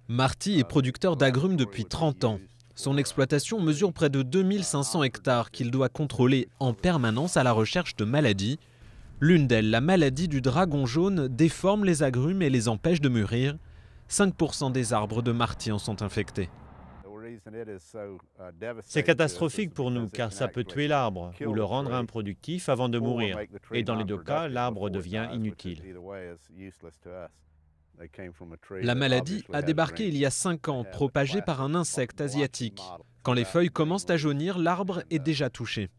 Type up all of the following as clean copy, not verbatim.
Marty est producteur d'agrumes depuis 30 ans. Son exploitation mesure près de 2500 hectares qu'il doit contrôler en permanence à la recherche de maladies. L'une d'elles, la maladie du dragon jaune, déforme les agrumes et les empêche de mûrir. 5% des arbres de Marty en sont infectés. C'est catastrophique pour nous car ça peut tuer l'arbre ou le rendre improductif avant de mourir. Et dans les deux cas, l'arbre devient inutile. La maladie a débarqué il y a 5 ans, propagée par un insecte asiatique. Quand les feuilles commencent à jaunir, l'arbre est déjà touché.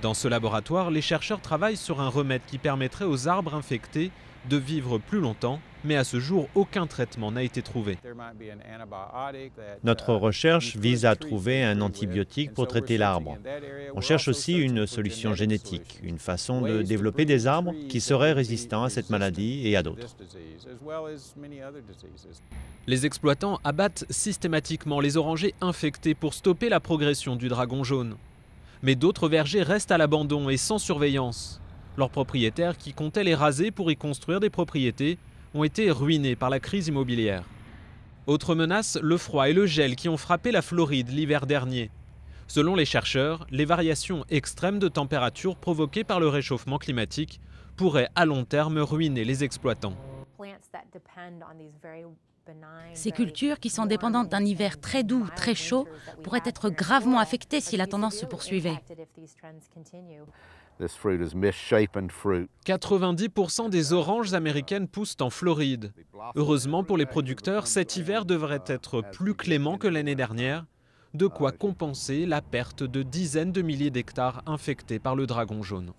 Dans ce laboratoire, les chercheurs travaillent sur un remède qui permettrait aux arbres infectés de vivre plus longtemps, mais à ce jour, aucun traitement n'a été trouvé. Notre recherche vise à trouver un antibiotique pour traiter l'arbre. On cherche aussi une solution génétique, une façon de développer des arbres qui seraient résistants à cette maladie et à d'autres. Les exploitants abattent systématiquement les orangers infectés pour stopper la progression du dragon jaune. Mais d'autres vergers restent à l'abandon et sans surveillance. Leurs propriétaires, qui comptaient les raser pour y construire des propriétés, ont été ruinés par la crise immobilière. Autre menace, le froid et le gel qui ont frappé la Floride l'hiver dernier. Selon les chercheurs, les variations extrêmes de température provoquées par le réchauffement climatique pourraient à long terme ruiner les exploitants. Ces cultures, qui sont dépendantes d'un hiver très doux, très chaud, pourraient être gravement affectées si la tendance se poursuivait. 90% des oranges américaines poussent en Floride. Heureusement pour les producteurs, cet hiver devrait être plus clément que l'année dernière, de quoi compenser la perte de dizaines de milliers d'hectares infectés par le dragon jaune.